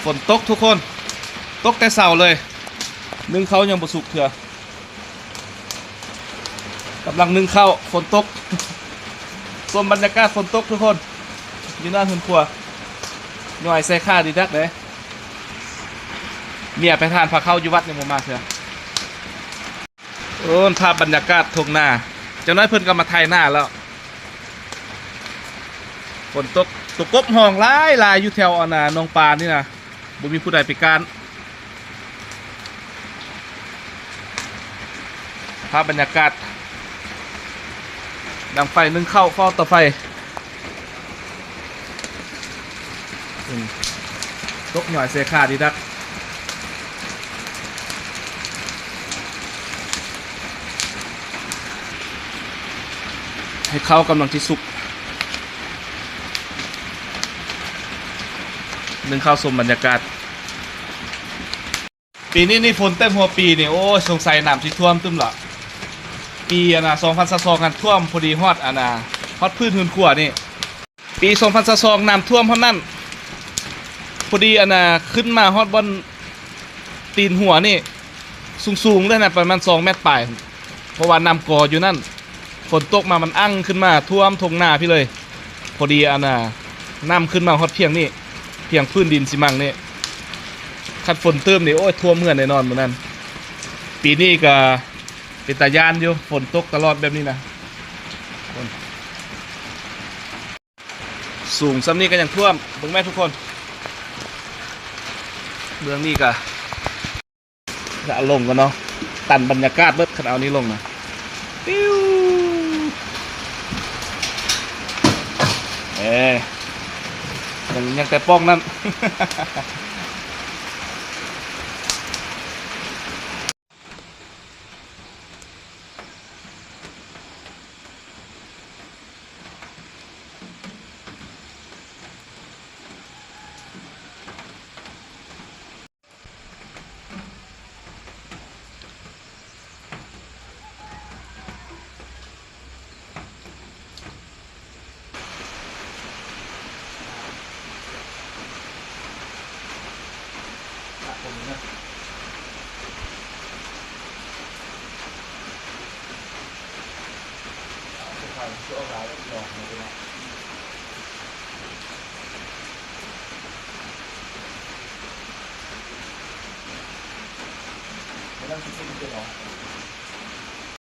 ฝนตกทุกคนตกแต่เช้าเลยนึ่งข้าวยังบ่สุกเถื่อกำลังนึ่งข้าวฝนตกส่วนบรรยากาศฝนตกทุกคนอยู่หน้าหืนครัวหน่อยใส่ข้าดีดักเลยเนี่ยไปทานผักเข้าอยู่วัดในหมู่บ้านเถื่อโอ้ภาพบรรยากาศทุ่งนาเจ้าน้อยเพิ่นก็มาไทยหน้าแล้วฝนตกตกกบห้องหลายอยู่แถวอนาหนองปานนี่นะบ่มีผู้ใดไปการภาพบรรยากาศดังไฟนึ่งข้าวเฝ้าต่อไฟตกหน่อยเสียขาดีดักให้เข้ากำลังที่สุกนึ่งข้าวสมบรรยากาศปีนี้นี่ฝนเต็มหัวปีนี่โอ้สงสัยน้ำที่ท่วมตึมละปี2022กันท่วมพอดีฮอดฮอดพื้นหืนขั่วนี่ปี2022น้ำท่วมเพราะนั่นพอดีขึ้นมาฮอดบนตีนหัวนี่สูงเลยนะประมาณ2 เมตรปลายเพราะว่าน้ำก่ออยู่นั่นฝนตกมามันอั้งขึ้นมาท่วมทงนาพี่เลยพอดีน้ำขึ้นมาฮอดเพียงนี่เพียงพื้นดินสิมังนี่คัดฝนเติมนี่โอ้ยท่วมเมื่อแน่นอนเหมือนนั้นปีนี้ก็เป็นตายานอยู่ฝนตกตลอดแบบนี้นะสูงซ้ำนี้ก็ยังท่วมเบิ่งแม่ทุกคนเรื่องนี้ก็จะลงกันเนาะตันบรรยากาศเบิดขนาดนี้ลงนะปิ้วยังแต่ป้องนั่นไม่ต้องคิดเยอะหรอก